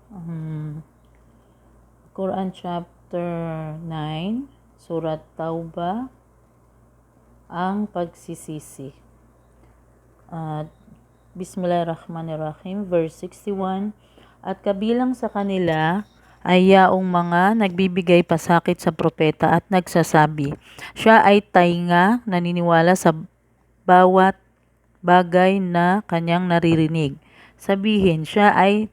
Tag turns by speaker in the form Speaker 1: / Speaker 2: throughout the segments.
Speaker 1: Um, Quran chapter 9, Surat Taubah, ang pagsisisi. At Bismillahirrahmanirrahim, verse 61, at kabilang sa kanila ay yaong mga nagbibigay pasakit sa propeta at nagsasabi, siya ay tainga, naniniwala sa bawat bagay na kanyang naririnig. Sabihin, siya ay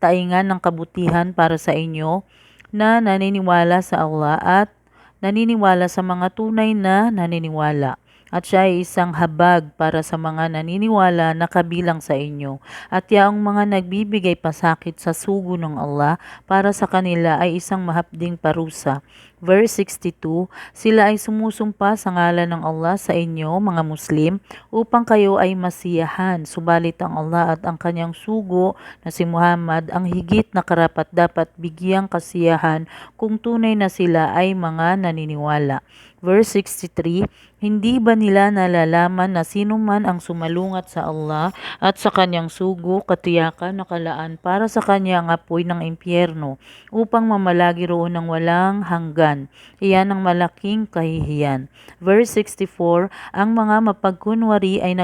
Speaker 1: taingan ng kabutihan para sa inyo na naniniwala sa Allah at naniniwala sa mga tunay na naniniwala. At siya ay isang habag para sa mga naniniwala na kabilang sa inyo. At yaong mga nagbibigay pasakit sa sugo ng Allah para sa kanila ay isang mahapding parusa. Verse 62, sila ay sumusumpa sa ngalan ng Allah sa inyo, mga Muslim, upang kayo ay masiyahan. Subalit ang Allah at ang kanyang sugo na si Muhammad ang higit na karapat dapat bigyang kasiyahan kung tunay na sila ay mga naniniwala. Verse 63, hindi ba nila nalalaman na sino man ang sumalungat sa Allah at sa kanyang sugo, katiyakan, nakalaan para sa kanyang apoy ng impyerno upang mamalagi roon ng walang hanggan. Iyan ang malaking kahihiyan. Verse 64, ang mga mapagkunwari ay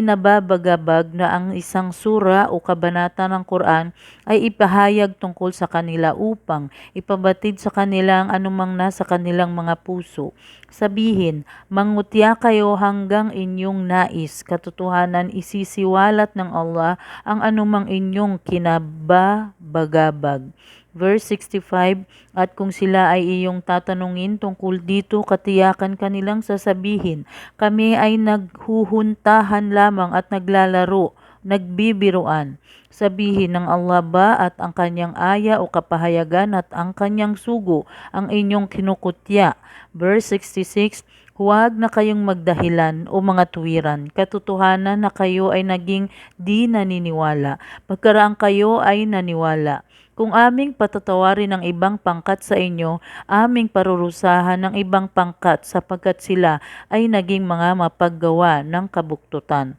Speaker 1: nababagabag na ang isang sura o kabanata ng Quran ay ipahayag tungkol sa kanila upang ipabatid sa kanila ang anumang nasa kanilang mga puso. Sabihin, mangutya kayo hanggang inyong nais, katotohanan isisiwalat ng Allah ang anumang inyong kinababagabag. Verse 65, at kung sila ay iyong tatanungin tungkol dito, katiyakan kanilang sasabihin, kami ay naghuhuntahan lamang at naglalaro, nagbibiruan. Sabihin ng Allah ba at ang kanyang aya o kapahayagan at ang kanyang sugo ang inyong kinukutya. Verse 66, huwag na kayong magdahilan o mga tuwiran, katotohanan na kayo ay naging di naniniwala, pagkaraan kayo ay naniwala. Kung aming patatawarin ng ibang pangkat sa inyo, aming parurusahan ng ibang pangkat sapagkat sila ay naging mga mapaggawa ng kabuktutan.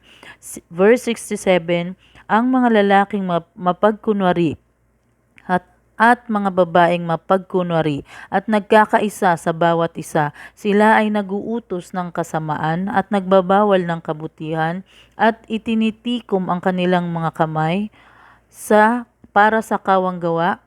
Speaker 1: Verse 67, ang mga lalaking mapagkunwari at mga babaeng mapagkunwari at nagkakaisa sa bawat isa, sila ay naguutos ng kasamaan at nagbabawal ng kabutihan at itinitikom ang kanilang mga kamay para sa kawang gawa.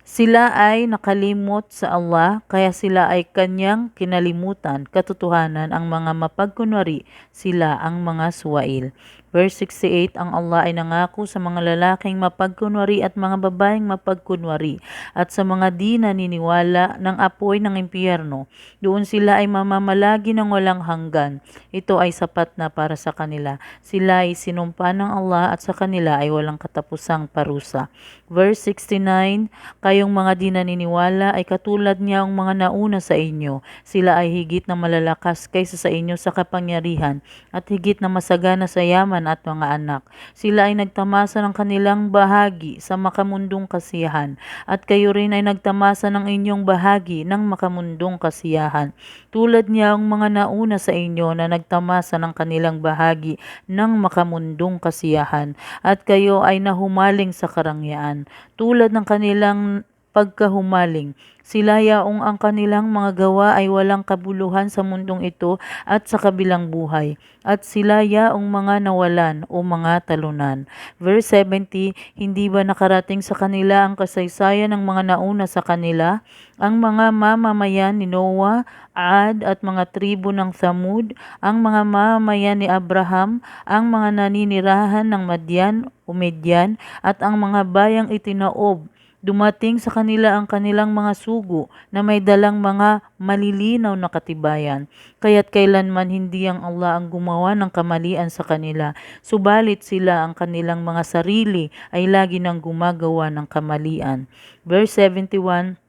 Speaker 1: Sila ay nakalimot sa Allah, kaya sila ay kanyang kinalimutan. Katotohanan, ang mga mapagkunwari, sila ang mga suwail. Verse 68, ang Allah ay nangako sa mga lalaking mapagkunwari at mga babaeng mapagkunwari at sa mga di naniniwala ng apoy ng impyerno. Doon sila ay mamamalagi ng walang hanggan. Ito ay sapat na para sa kanila. Sila ay sinumpa ng Allah at sa kanila ay walang katapusang parusa. Verse 69, kayong mga di naniniwala ay katulad niya ang mga nauna sa inyo. Sila ay higit na malalakas kaysa sa inyo sa kapangyarihan at higit na masagana sa yaman at mga anak. Sila ay nagtamasa ng kanilang bahagi sa makamundong kasiyahan at kayo rin ay nagtamasa ng inyong bahagi ng makamundong kasiyahan. Tulad niya ang mga nauna sa inyo na nagtamasa ng kanilang bahagi ng makamundong kasiyahan at kayo ay nahumaling sa karangyaan. Tulad ng kanilang pagkahumaling, sila yaong ang kanilang mga gawa ay walang kabuluhan sa mundong ito at sa kabilang buhay, at sila yaong mga nawalan o mga talunan. Verse 70, hindi ba nakarating sa kanila ang kasaysayan ng mga nauna sa kanila, ang mga mamamayan ni Noah, Ad at mga tribo ng Thamud, ang mga mamamayan ni Abraham, ang mga naninirahan ng Madian o Median, at ang mga bayang itinaob. Dumating sa kanila ang kanilang mga sugo na may dalang mga malilinaw na katibayan. Kaya't kailanman hindi ang Allah ang gumawa ng kamalian sa kanila, subalit sila ang kanilang mga sarili ay lagi nang gumagawa ng kamalian. Verse 71,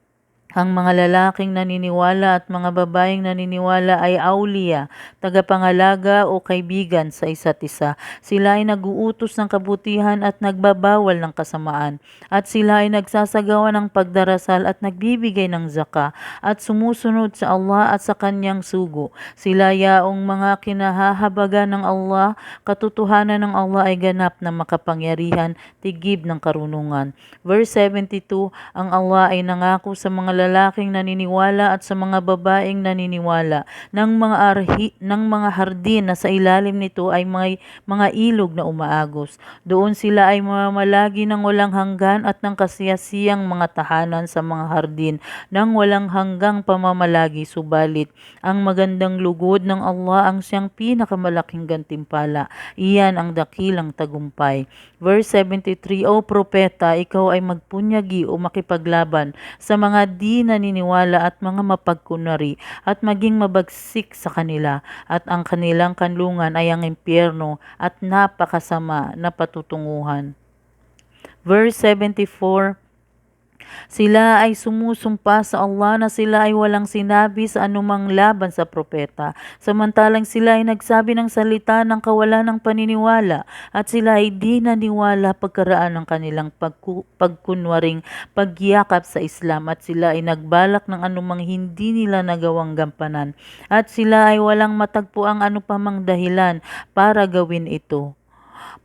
Speaker 1: Ang mga lalaking naniniwala at mga babaeng naniniwala ay awliya, tagapangalaga o kaibigan sa isa't isa. Sila ay naguutos ng kabutihan at nagbabawal ng kasamaan. At sila ay nagsasagawa ng pagdarasal at nagbibigay ng zaka at sumusunod sa Allah at sa kanyang sugo. Sila yaong mga kinahahabaga ng Allah, katotohanan ng Allah ay ganap na makapangyarihan, tigib ng karunungan. Verse 72, ang Allah ay nangako sa mga lalaking naniniwala at sa mga babaeng naniniwala ng mga hardin na sa ilalim nito ay may mga ilog na umaagos. Doon sila ay mamamalagi ng walang hanggan at ng kasiyasiyang mga tahanan sa mga hardin ng walang hanggang pamamalagi. Subalit, ang magandang lugod ng Allah ang siyang pinakamalaking gantimpala. Iyan ang dakilang tagumpay. Verse 73, O Propeta, ikaw ay magpunyagi o makipaglaban sa mga di naniniwala at mga mapagkunwari at maging mabagsik sa kanila at ang kanilang kanlungan ay ang impyerno at napakasama na patutunguhan. Verse 74, sila ay sumusumpa sa Allah na sila ay walang sinabi sa anumang laban sa propeta, samantalang sila ay nagsabi ng salita ng kawalan ng paniniwala at sila ay di naniwala pagkaraan ng kanilang pagkunwaring pagyakap sa Islam at sila ay nagbalak ng anumang hindi nila nagawang gampanan at sila ay walang matagpuang anupamang dahilan para gawin ito.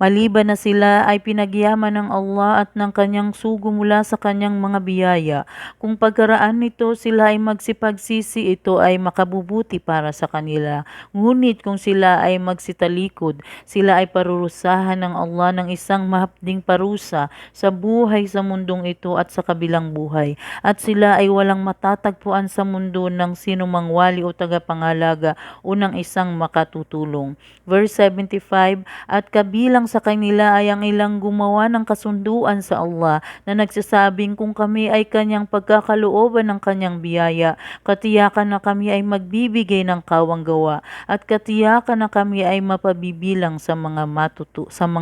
Speaker 1: Maliban na sila ay pinagyaman ng Allah at ng kanyang sugo mula sa kanyang mga biyaya. Kung pagkaraan nito sila ay magsipagsisi, ito ay makabubuti para sa kanila. Ngunit kung sila ay magsitalikod, sila ay parurusahan ng Allah ng isang mahapding parusa sa buhay sa mundong ito at sa kabilang buhay. At sila ay walang matatagpuan sa mundo ng sinumang wali o tagapangalaga o ng isang makatutulong. Verse 75, at kabilang sa kanila ay ang ilang gumawa ng kasunduan sa Allah na nagsasabing kung kami ay kanyang pagkakalooban ng kanyang biyaya, katiyakan na kami ay magbibigay ng kawang gawa at katiyakan na kami ay mapabibilang sa mga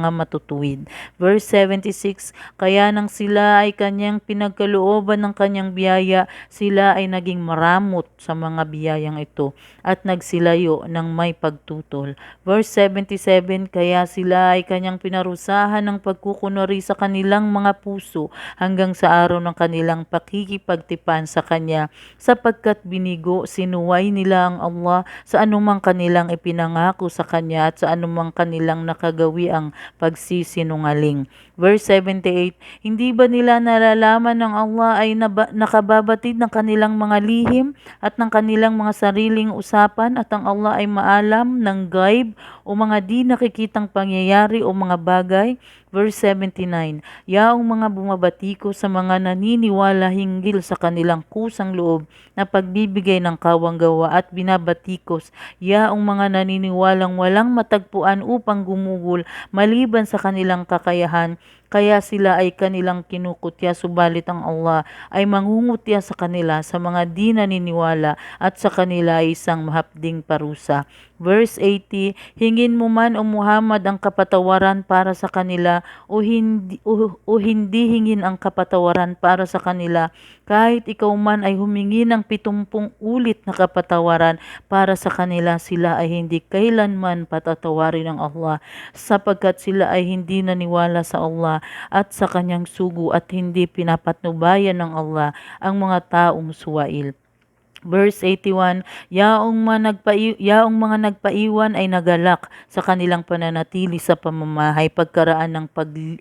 Speaker 1: matutuwid. Verse 76, kaya nang sila ay kanyang pinagkalooban ng kanyang biyaya, sila ay naging maramot sa mga biyayang ito at nagsilayo ng may pagtutol. Verse 77, kaya sila ay kanyang pinarusahan ng pagkukunwari sa kanilang mga puso hanggang sa araw ng kanilang pakikipagtipan sa kanya, sapagkat sinuway nila ang Allah sa anumang kanilang ipinangako sa kanya at sa anumang kanilang nakagawi ang pagsisinungaling. Verse 78, hindi ba nila nalalaman ng Allah ay nakababatid ng kanilang mga lihim at ng kanilang mga sariling usapan at ang Allah ay maalam ng gaib o mga di nakikitang pangyayari o mga bagay? Verse 79, yaong mga bumabatiko sa mga naniniwala hinggil sa kanilang kusang loob na pagbibigay ng kawang gawa at binabatikos, yaong mga naniniwalang walang matagpuan upang gumugol maliban sa kanilang kakayahan, kaya sila ay kanilang kinukutya, subalit ang Allah ay mangungutya sa kanila sa mga di naniniwala at sa kanila ay isang mahapding parusa. Verse 80, hingin mo man o Muhammad ang kapatawaran para sa kanila o hindi hingin ang kapatawaran para sa kanila, kahit ikaw man ay humingi ng 70 ulit na kapatawaran para sa kanila, sila ay hindi kailanman patatawarin ng Allah sapagkat sila ay hindi naniwala sa Allah at sa kanyang sugo at hindi pinapatnubayan ng Allah ang mga taong suwail. Verse 81, yaong mga nagpaiwan ay nagalak sa kanilang pananatili sa pamamahay pagkaraan ng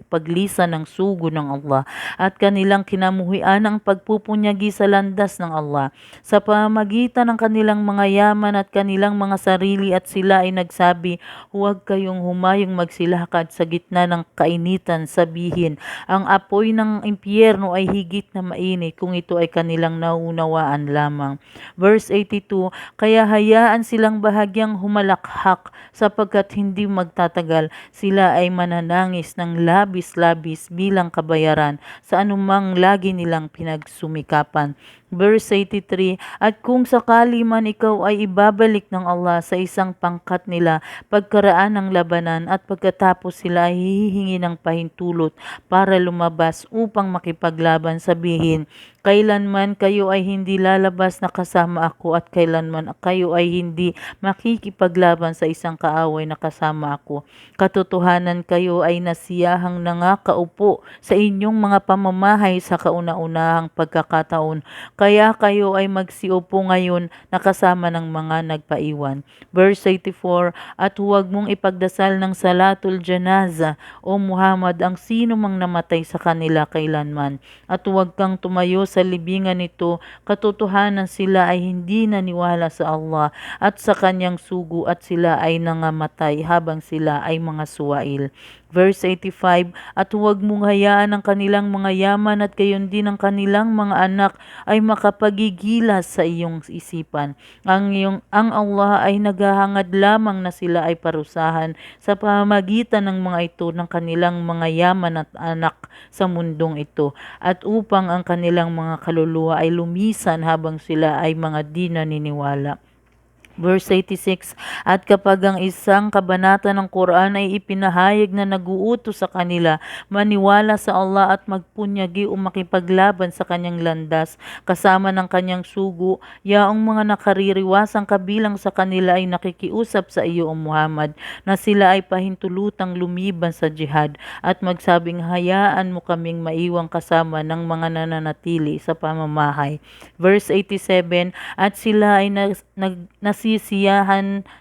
Speaker 1: paglisan ng sugo ng Allah at kanilang kinamuhian ang pagpupunyagi sa landas ng Allah sa pamamagitan ng kanilang mga yaman at kanilang mga sarili, at sila ay nagsabi, huwag kayong humayong magsilakad sa gitna ng kainitan, sabihin, ang apoy ng impyerno ay higit na mainit kung ito ay kanilang naunawaan lamang. Verse 82, kaya hayaan silang bahagyang humalakhak sapagkat hindi magtatagal sila ay mananangis ng labis-labis bilang kabayaran sa anumang lagi nilang pinagsumikapan. Verse 83, at kung sakali man ikaw ay ibabalik ng Allah sa isang pangkat nila pagkaraan ng labanan at pagkatapos sila ay hihingi ng pahintulot para lumabas upang makipaglaban, sabihin, kailanman kayo ay hindi lalabas na kasama ako at kailanman kayo ay hindi makikipaglaban sa isang kaaway na kasama ako. Katotohanan kayo ay nasiyahang nangakaupo sa inyong mga pamamahay sa kauna-unahang pagkakataon, kaya kayo ay magsiupo ngayon na kasama ng mga nagpaiwan. Verse 84, at huwag mong ipagdasal ng salatul janaza o Muhammad ang sino mang namatay sa kanila kailanman, at huwag kang tumayo sa libingan nito, katotohanan sila ay hindi naniwala sa Allah at sa kanyang sugo at sila ay nangamatay habang sila ay mga suwail. Verse 85, at huwag mong hayaan ang kanilang mga yaman at gayon din ang kanilang mga anak ay makapagigilas sa iyong isipan. Ang Allah ay naghahangad lamang na sila ay parusahan sa pamamagitan ng mga ito ng kanilang mga yaman at anak sa mundong ito, at upang ang kanilang mga kaluluwa ay lumisan habang sila ay mga di naniniwala. Verse 86, at kapag ang isang kabanata ng Quran ay ipinahayag na nag-uutos sa kanila, maniwala sa Allah at magpunyagi o makipaglaban sa kanyang landas, kasama ng kanyang sugo, yaong mga nakaririwasang kabilang sa kanila ay nakikiusap sa iyo o Muhammad, na sila ay pahintulutang lumiban sa jihad, at magsabing hayaan mo kaming maiwang kasama ng mga nananatili sa pamamahay. Verse 87, at sila ay nasisiyahan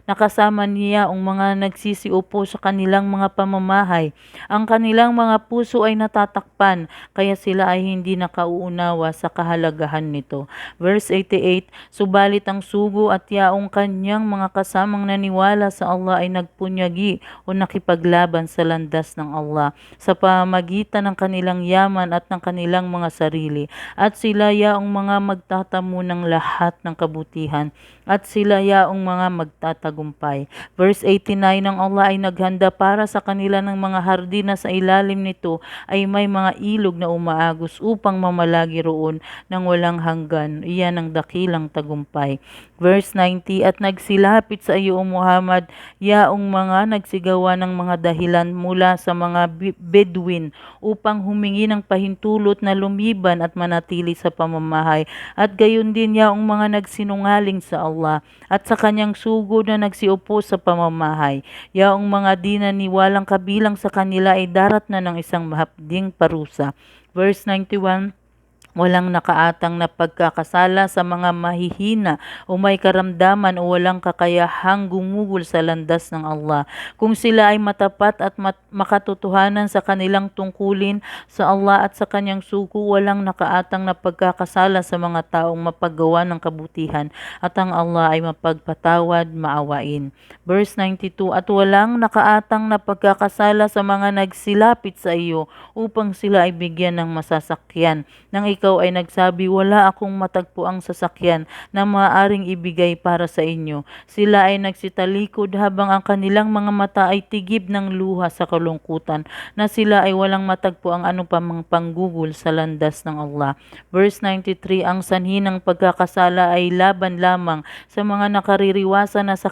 Speaker 1: na kasama niya ang mga nagsisiupo sa kanilang mga pamamahay. Ang kanilang mga puso ay natatakpan, kaya sila ay hindi nakauunawa sa kahalagahan nito. Verse 88, subalit ang sugo at yaong kanyang mga kasamang naniwala sa Allah ay nagpunyagi o nakipaglaban sa landas ng Allah sa pamamagitan ng kanilang yaman at ng kanilang mga sarili, at sila yaong mga magtatamo ng lahat ng kabutihan, at sila yaong mga magtatagumpay. Verse 89, ang Allah ay naghanda para sa kanila ng mga hardin na sa ilalim nito ay may mga ilog na umaagos upang mamalagi roon ng walang hanggan. Iyan ang dakilang tagumpay. Verse 90, at nagsilapit sa iyo o Muhammad yaong mga nagsigawa ng mga dahilan mula sa mga Bedouin upang humingi ng pahintulot na lumiban at manatili sa pamamahay, at gayon din yaong mga nagsinungaling sa Allah at sa kanyang sugo na nagsiupo sa pamamahay. Yaong mga di naniwalang kabilang sa kanila ay darat na ng isang mahapding parusa. Verse 91, walang nakaatang na pagkakasala sa mga mahihina o may karamdaman o walang kakayahang gumugol sa landas ng Allah. Kung sila ay matapat at makatotohanan sa kanilang tungkulin sa Allah at sa kanyang sugo, walang nakaatang na pagkakasala sa mga taong mapaggawa ng kabutihan, at ang Allah ay mapagpatawad, maawain. Verse 92, at walang nakaatang na pagkakasala sa mga nagsilapit sa iyo upang sila ay bigyan ng masasakyan, nang ikaw ay nagsabi, wala akong matagpuang sasakyan na maaaring ibigay para sa inyo. Sila ay nagsitalikod habang ang kanilang mga mata ay tigib ng luha sa kalungkutan, na sila ay walang matagpuang ano pa mang panggugol sa landas ng Allah. Verse 93, ang sanhi ng pagkakasala ay laban lamang sa mga nakaririwasa na sa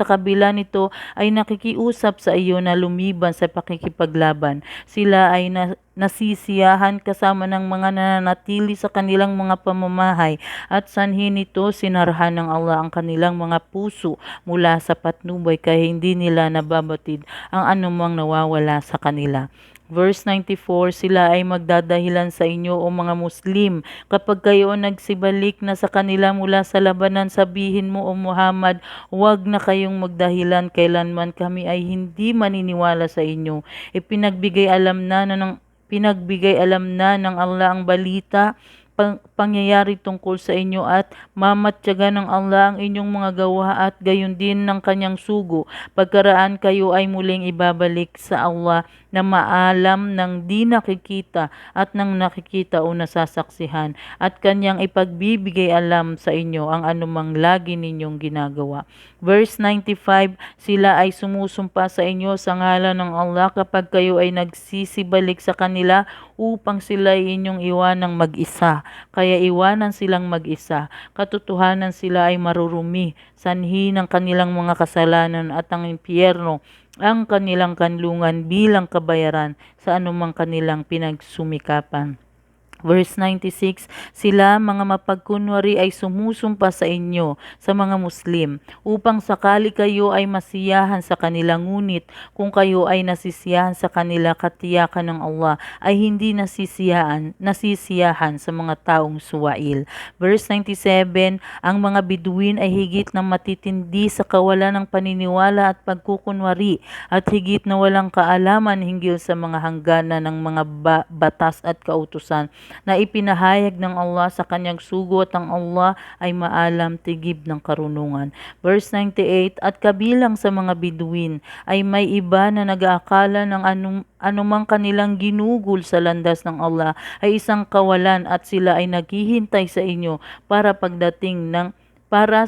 Speaker 1: kabila nito ay nakikiusap sa iyo na lumiban sa pakikipaglaban. Sila ay nasisiyahan kasama ng mga nananatili sa kanilang mga pamamahay, at sanhi nito sinarhan ng Allah ang kanilang mga puso mula sa patnubay, kaya hindi nila nababatid ang anumang nawawala sa kanila. Verse 94, sila ay magdadahilan sa inyo o mga Muslim kapag kayo nagsibalik na sa kanila mula sa labanan, sabihin mo o Muhammad, huwag na kayong magdahilan, kailanman kami ay hindi maniniwala sa inyo. Pinagbigay alam na ng Allah ang balita, pangyayari tungkol sa inyo, at mamatyaga ng Allah ang inyong mga gawa, at gayon din ng kanyang sugo pagkaraan kayo ay muling ibabalik sa Allah na maalam ng di nakikita at ng nakikita o nasasaksihan, at kanyang ipagbibigay alam sa inyo ang anumang lagi ninyong ginagawa. Verse 95, sila ay sumusumpa sa inyo sa ngalan ng Allah kapag kayo ay nagsisibalik sa kanila upang sila ay inyong iwanang mag-isa. Kaya iwanan silang mag-isa. Katotohanan sila ay marurumi, sanhi ng kanilang mga kasalanan at ang impyerno ang kanilang kanlungan bilang kabayaran sa anumang kanilang pinagsumikapan. Verse 96, sila mga mapagkunwari ay sumusumpa sa inyo, sa mga Muslim, upang sakali kayo ay masiyahan sa kanila, ngunit kung kayo ay nasisiyahan sa kanila, katiyakan ng Allah ay hindi nasisiyahan sa mga taong suwail. Verse 97, ang mga Biduin ay higit na matitindi sa kawalan ng paniniwala at pagkukunwari, at higit na walang kaalaman hinggil sa mga hangganan ng mga batas at kautusan na ipinahayag ng Allah sa kanyang sugo, at ang Allah ay maalam, tigib ng karunungan. Verse 98, at kabilang sa mga Biduin ay may iba na nag-aakala ng anumang kanilang ginugol sa landas ng Allah ay isang kawalan, at sila ay naghihintay sa inyo para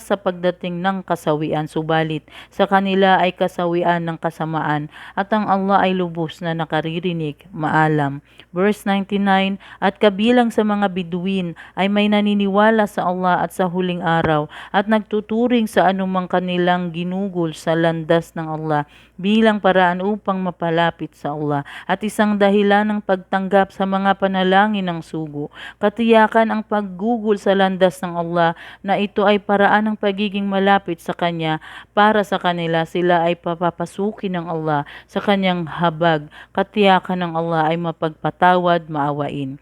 Speaker 1: sa pagdating ng kasawian, subalit sa kanila ay kasawian ng kasamaan, at ang Allah ay lubos na nakaririnig, maalam. Verse 99, at kabilang sa mga Biduin ay may naniniwala sa Allah at sa huling araw, at nagtuturing sa anumang kanilang ginugol sa landas ng Allah bilang paraan upang mapalapit sa Allah, at isang dahilan ng pagtanggap sa mga panalangin ng sugo. Katiyakan ang paggugol sa landas ng Allah na ito ay paraan ng pagiging malapit sa Kanya. Para sa kanila, sila ay papapasukin ng Allah sa Kanyang habag. Katiyakan ng Allah ay mapagpatawad, maawain.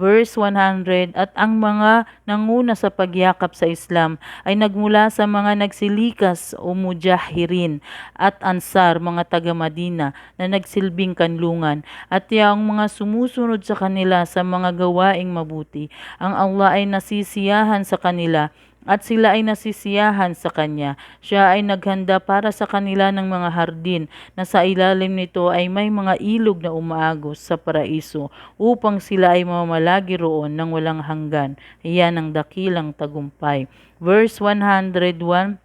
Speaker 1: Verse 100, at ang mga nanguna sa pagyakap sa Islam ay nagmula sa mga nagsilikas o mujahirin at ansar, mga taga-Madina na nagsilbing kanlungan, at yang mga sumusunod sa kanila sa mga gawaing mabuti. Ang Allah ay nasisiyahan sa kanila at sila ay nasisiyahan sa Kanya. Siya ay naghanda para sa kanila ng mga hardin na sa ilalim nito ay may mga ilog na umaagos sa paraiso, upang sila ay mamalagi roon ng walang hanggan. Iyan ang dakilang tagumpay. Verse 101,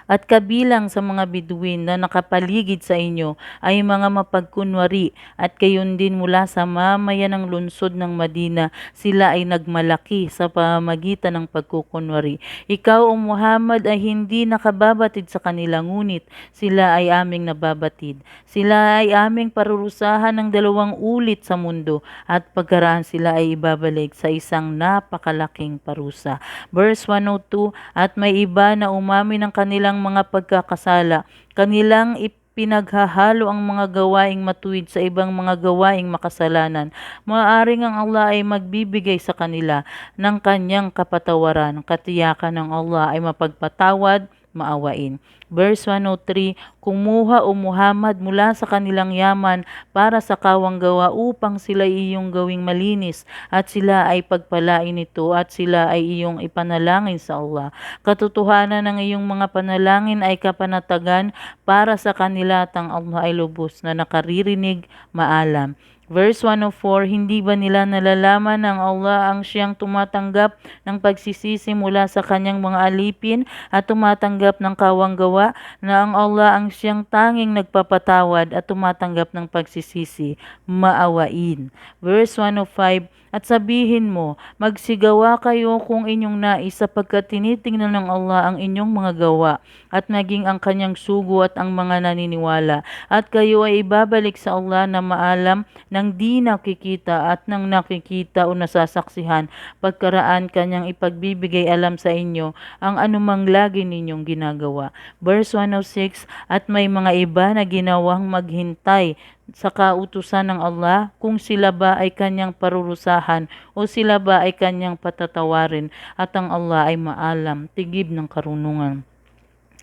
Speaker 1: at kabilang sa mga Biduin na nakapaligid sa inyo ay mga mapagkunwari, at gayon din mula sa mamayan ng lungsod ng Madina, sila ay nagmalaki sa pamamagitan ng pagkukunwari. Ikaw, O Muhammad, ay hindi nakababatid sa kanila, ngunit sila ay aming nababatid. Sila ay aming parurusahan ng 2 ulit sa mundo, at pagkaraan sila ay ibabalik sa isang napakalaking parusa. Verse 102, at may iba na umamin ng kanilang mga pagkakasala. Kanilang pinaghahalo ang mga gawaing matuwid sa ibang mga gawaing makasalanan. Maaaring ang Allah ay magbibigay sa kanila ng kanyang kapatawaran. Katiyakan ng Allah ay mapagpatawad, maawain. Verse 103, kumuha, O Muhammad, mula sa kanilang yaman para sa kawang gawa upang sila iyong gawing malinis, at sila ay pagpalain ito, at sila ay iyong ipanalangin sa Allah. Katotohanan ng iyong mga panalangin ay kapanatagan para sa kanila, at ang Allah ay lubos na nakaririnig, maalam. Verse 104, hindi ba nila nalalaman ng Allah ang siyang tumatanggap ng pagsisisi mula sa kanyang mga alipin at tumatanggap ng kawang gawa, na ang Allah ang siyang tanging nagpapatawad at tumatanggap ng pagsisisi, maawain. Verse 105, at sabihin mo, magsigawa kayo kung inyong nais, sapagkat tinitingnan ng Allah ang inyong mga gawa, at maging ang kanyang sugo at ang mga naniniwala, at kayo ay ibabalik sa Allah na maalam nang di nakikita at nang nakikita o nasasaksihan, pagkaraan kanyang ipagbibigay alam sa inyo ang anumang lagi ninyong ginagawa. Verse 106, at may mga iba na ginawang maghintay sa kautusan ng Allah, kung sila ba ay kanyang parurusahan o sila ba ay kanyang patatawarin, at ang Allah ay maalam, tigib ng karunungan.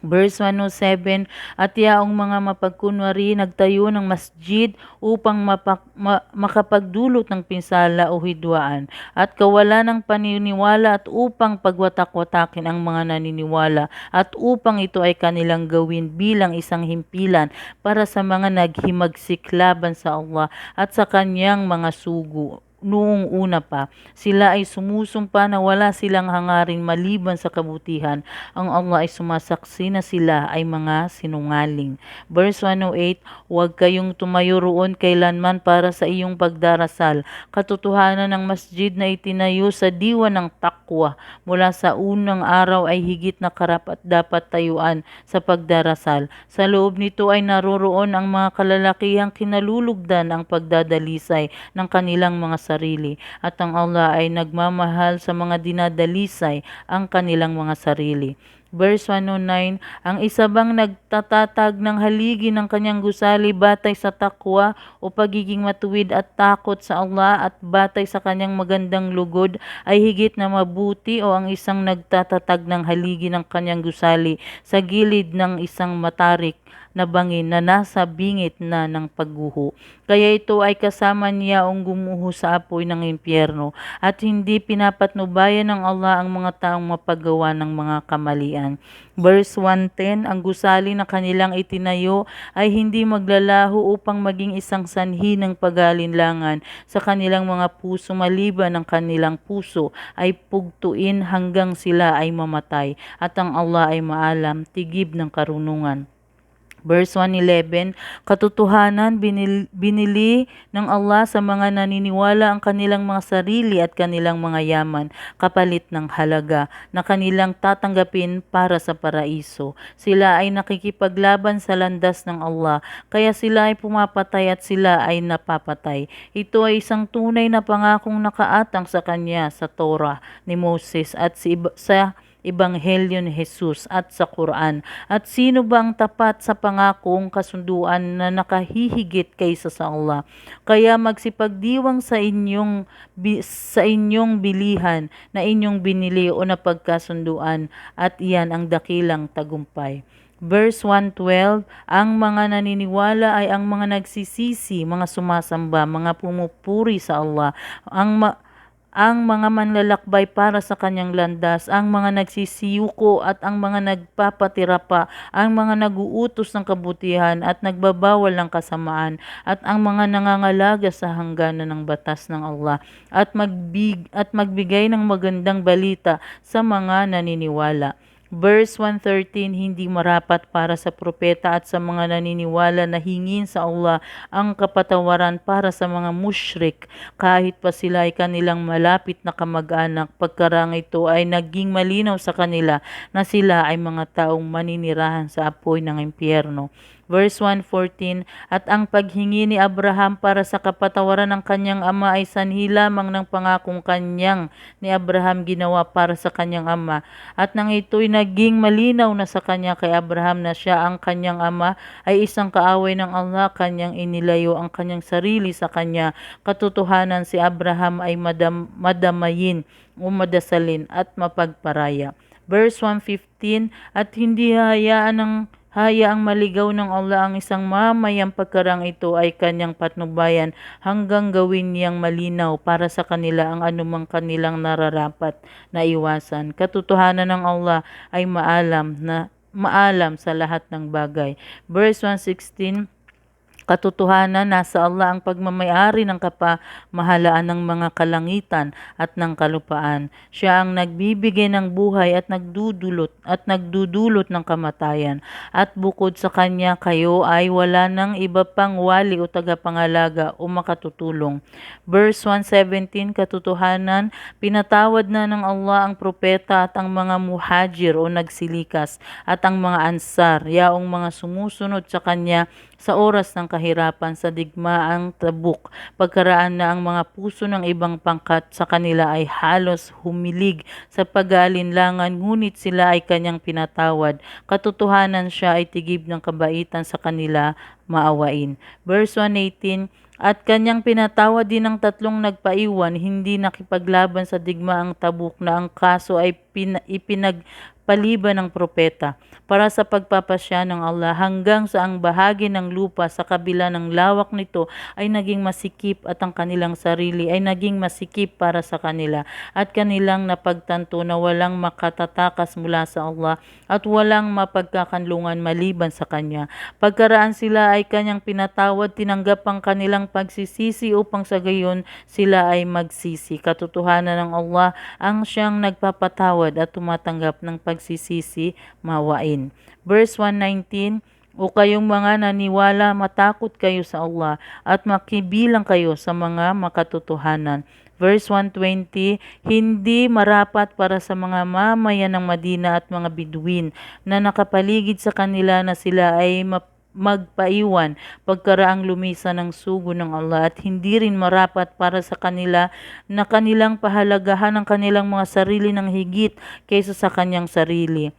Speaker 1: Verse 107, at yaong mga mapagkunwari nagtayo ng masjid upang makapagdulot ng pinsala o hidwaan at kawalan ng paniniwala, at upang pagwatak-watakin ang mga naniniwala, at upang ito ay kanilang gawin bilang isang himpilan para sa mga naghimagsik laban sa Allah at sa kanyang mga sugo, noong una pa. Sila ay sumusumpa na wala silang hangarin maliban sa kabutihan. Ang Allah ay sumasaksi na sila ay mga sinungaling. Verse 108, huwag kayong tumayo roon kailanman para sa iyong pagdarasal. Katotohanan ng masjid na itinayo sa diwa ng takwa mula sa unang araw ay higit na karapat dapat tayuan sa pagdarasal. Sa loob nito ay naroroon ang mga kalalakihang kinalulugdan ang pagdadalisay ng kanilang mga sarili at ang Allah ay nagmamahal sa mga dinadalisay ang kanilang mga sarili. Verse 109, ang isa bang nagtatatag ng haligi ng kanyang gusali batay sa takwa o pagiging matuwid at takot sa Allah at batay sa kanyang magandang lugod ay higit na mabuti o ang isang nagtatatag ng haligi ng kanyang gusali sa gilid ng isang matarik na bangin na nasa bingit na ng pagguho. Kaya ito ay kasama niya ang gumuho sa apoy ng impyerno at hindi pinapatnubayan ng Allah ang mga taong mapagawa ng mga kamalian. Verse 110, ang gusali na kanilang itinayo ay hindi maglalaho upang maging isang sanhi ng pag-alinlangan sa kanilang mga puso maliban ang kanilang puso ay pugtuin hanggang sila ay mamatay at ang Allah ay maalam, tigib ng karunungan. Verse 111, katotohanan binili ng Allah sa mga naniniwala ang kanilang mga sarili at kanilang mga yaman, kapalit ng halaga na kanilang tatanggapin para sa paraiso. Sila ay nakikipaglaban sa landas ng Allah, kaya sila ay pumapatay at sila ay napapatay. Ito ay isang tunay na pangakong nakaatang sa kanya sa Torah ni Moses at sa Ebanghelyo ni Jesus at sa Quran. At sino ba ang tapat sa pangakong kasunduan na nakahihigit kaysa sa Allah? Kaya magsipagdiwang sa inyong bilihan na inyong binili o napagkasunduan at iyan ang dakilang tagumpay. Verse 112, ang mga naniniwala ay ang mga nagsisisi, mga sumasamba, mga pumupuri sa Allah, ang mga manlalakbay para sa kanyang landas, ang mga nagsisiyuko at ang mga nagpapatira pa, ang mga naguutos ng kabutihan at nagbabawal ng kasamaan, at ang mga nangangalaga sa hangganan ng batas ng Allah at magbigay ng magandang balita sa mga naniniwala. Verse 113, hindi marapat para sa propeta at sa mga naniniwala na hingin sa Allah ang kapatawaran para sa mga mushrik kahit pa sila ay kanilang malapit na kamag-anak pagkarang ito ay naging malinaw sa kanila na sila ay mga taong maninirahan sa apoy ng impyerno. Verse 114, at ang paghingi ni Abraham para sa kapatawaran ng kanyang ama ay sanhi lamang ng pangakong kanyang ni Abraham ginawa para sa kanyang ama. At nang ito'y naging malinaw na sa kanya kay Abraham na siya ang kanyang ama, ay isang kaaway ng Allah, kanyang inilayo ang kanyang sarili sa kanya. Katotohanan si Abraham ay madamayin o madasalin at mapagparaya. Verse 115, at hindi hayaang maligaw ng Allah ang isang mamayang pagkarang ito ay kanyang patnubayan hanggang gawin niyang malinaw para sa kanila ang anumang kanilang nararapat na iwasan. Katotohanan ng Allah ay maalam sa lahat ng bagay. Verse 116, katotohanan, nasa Allah ang pagmamayari ng kapamahalaan ng mga kalangitan at ng kalupaan. Siya ang nagbibigay ng buhay at nagdudulot ng kamatayan. At bukod sa kanya, kayo ay wala ng iba pang wali o tagapangalaga o makatutulong. Verse 117, katotohanan, pinatawad na ng Allah ang propeta at ang mga muhajir o nagsilikas at ang mga ansar, yaong mga sumusunod sa kanya sa oras ng kahirapan sa digmaang Tabuk, pagkaraan na ang mga puso ng ibang pangkat sa kanila ay halos humilig sa pag-aalinlangan, ngunit sila ay kanyang pinatawad. Katotohanan siya ay tigib ng kabaitan sa kanila, maawain. Verse 118, at kanyang pinatawad din ang tatlong nagpaiwan, hindi nakipaglaban sa digmaang Tabuk na ang kaso ay ipinagpaliban ng propeta para sa pagpapasya ng Allah hanggang sa ang bahagi ng lupa sa kabila ng lawak nito ay naging masikip at ang kanilang sarili ay naging masikip para sa kanila at kanilang napagtanto na walang makatatakas mula sa Allah at walang mapagkakanlungan maliban sa Kanya. Pagkaraan sila ay Kanyang pinatawad, tinanggap ang kanilang pagsisisi upang sa gayon sila ay magsisi. Katotohanan ng Allah ang siyang nagpapatawad at tumatanggap ng pagsisisi mawain. Verse 119, o kayong mga naniwala, matakot kayo sa Allah at makibilang kayo sa mga makatotohanan. Verse 120, hindi marapat para sa mga mamayan ng Madina at mga Bidwin na nakapaligid sa kanila na sila ay magpaiwan pagkaraang lumisa ng sugo ng Allah, at hindi rin marapat para sa kanila na kanilang pahalagahan ang kanilang mga sarili ng higit kaysa sa kanyang sarili.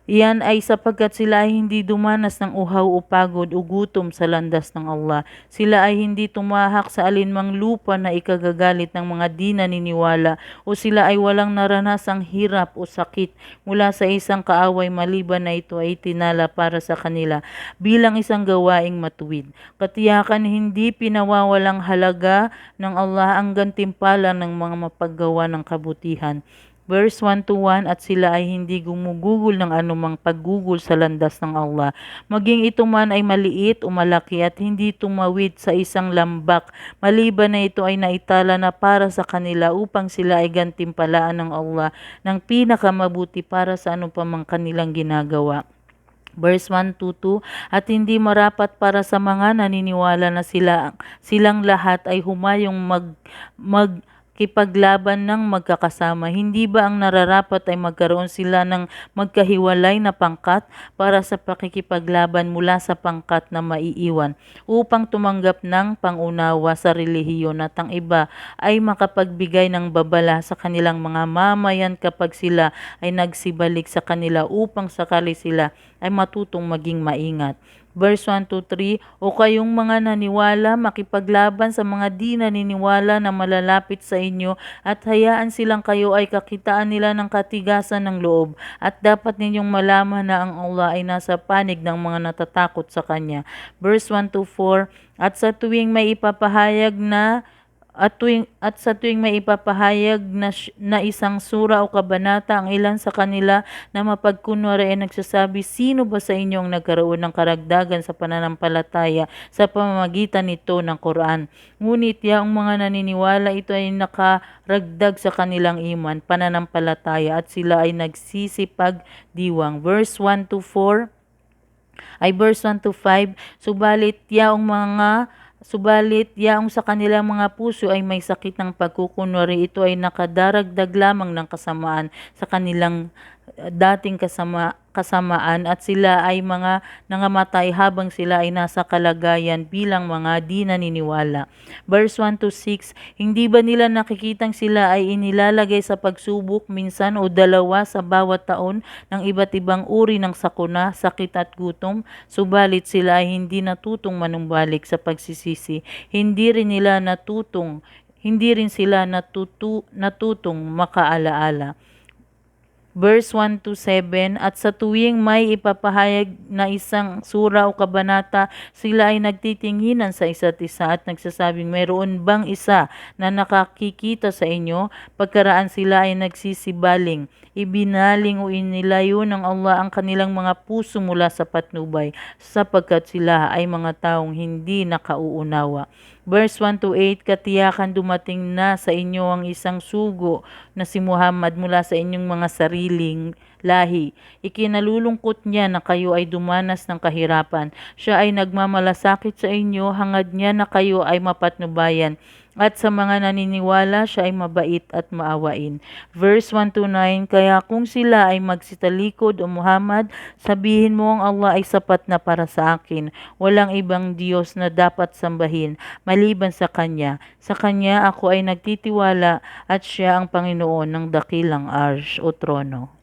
Speaker 1: Iyan ay sapagkat sila ay hindi dumanas ng uhaw o pagod o gutom sa landas ng Allah. Sila ay hindi tumahak sa alinmang lupa na ikagagalit ng mga di naniniwala, o sila ay walang naranasang hirap o sakit mula sa isang kaaway maliban na ito ay tinala para sa kanila bilang isang gawaing matuwid. Katiyakan hindi pinawawalang halaga ng Allah ang gantimpala ng mga mapaggawa ng kabutihan. Verse 1-1, at sila ay hindi gumugugol ng anumang paggugol sa landas ng Allah, maging ito man ay maliit o malaki, at hindi tumawid sa isang lambak, maliban na ito ay naitala na para sa kanila upang sila ay gantimpalaan ng Allah ng pinakamabuti para sa anumang kanilang ginagawa. Verse 1-2, at hindi marapat para sa mga naniniwala na silang lahat ay humayong magkipaglaban ng magkakasama. Hindi ba ang nararapat ay magkaroon sila ng magkahiwalay na pangkat para sa pakikipaglaban mula sa pangkat na maiiwan, upang tumanggap ng pangunawa sa relihiyon, at ang iba ay makapagbigay ng babala sa kanilang mga mamayan kapag sila ay nagsibalik sa kanila, upang sakali sila ay matutong maging maingat. Verse 1-3, o kayong mga naniwala, makipaglaban sa mga di naniniwala na malalapit sa inyo, at hayaan silang kayo ay kakitaan nila ng katigasan ng loob, at dapat ninyong malaman na ang Allah ay nasa panig ng mga natatakot sa Kanya. Verse 1-4, at sa tuwing may ipapahayag na isang sura o kabanata, ang ilan sa kanila na mapagkunwari ay nagsasabi, sino ba sa inyo ang nagkaroon ng karagdagan sa pananampalataya sa pamamagitan nito ng Quran? Ngunit yaong mga naniniwala, ito ay nakaragdag sa kanilang iman, pananampalataya, at sila ay nagsisipagdiwang. Verse 1-5, Subalit yaong sa kanilang mga puso ay may sakit ng pagkukunwari, ito ay nakadaragdag lamang ng kasamaan sa kanilang dating kasamaan, at sila ay mga nangamatay habang sila ay nasa kalagayan bilang mga di naniniwala. Verse 1-6, hindi ba nila nakikitang sila ay inilalagay sa pagsubok minsan o dalawa sa bawat taon ng iba't ibang uri ng sakuna, sakit at gutom? Subalit sila ay hindi natutong manumbalik sa pagsisisi, hindi rin sila natutong makaalaala. Verse 1-7, at sa tuwing may ipapahayag na isang sura o kabanata, sila ay nagtitinginan sa isa't isa at nagsasabing, mayroon bang isa na nakakikita sa inyo? Pagkaraan sila ay nagsisibaling, ibinaling o inilayo ng Allah ang kanilang mga puso mula sa patnubay, sapagkat sila ay mga taong hindi nakauunawa. Verse 1-8, katiyakan dumating na sa inyo ang isang sugo na si Muhammad mula sa inyong mga sariling lahi. Ikinalulungkot niya na kayo ay dumanas ng kahirapan. Siya ay nagmamalasakit sa inyo, hangad niya na kayo ay mapatnubayan. At sa mga naniniwala, siya ay mabait at maawain. Verse 1-9, kaya kung sila ay magsitalikod, o Muhammad, sabihin mo ang Allah ay sapat na para sa akin. Walang ibang Diyos na dapat sambahin maliban sa Kanya. Sa Kanya ako ay nagtitiwala, at siya ang Panginoon ng dakilang arsh o trono.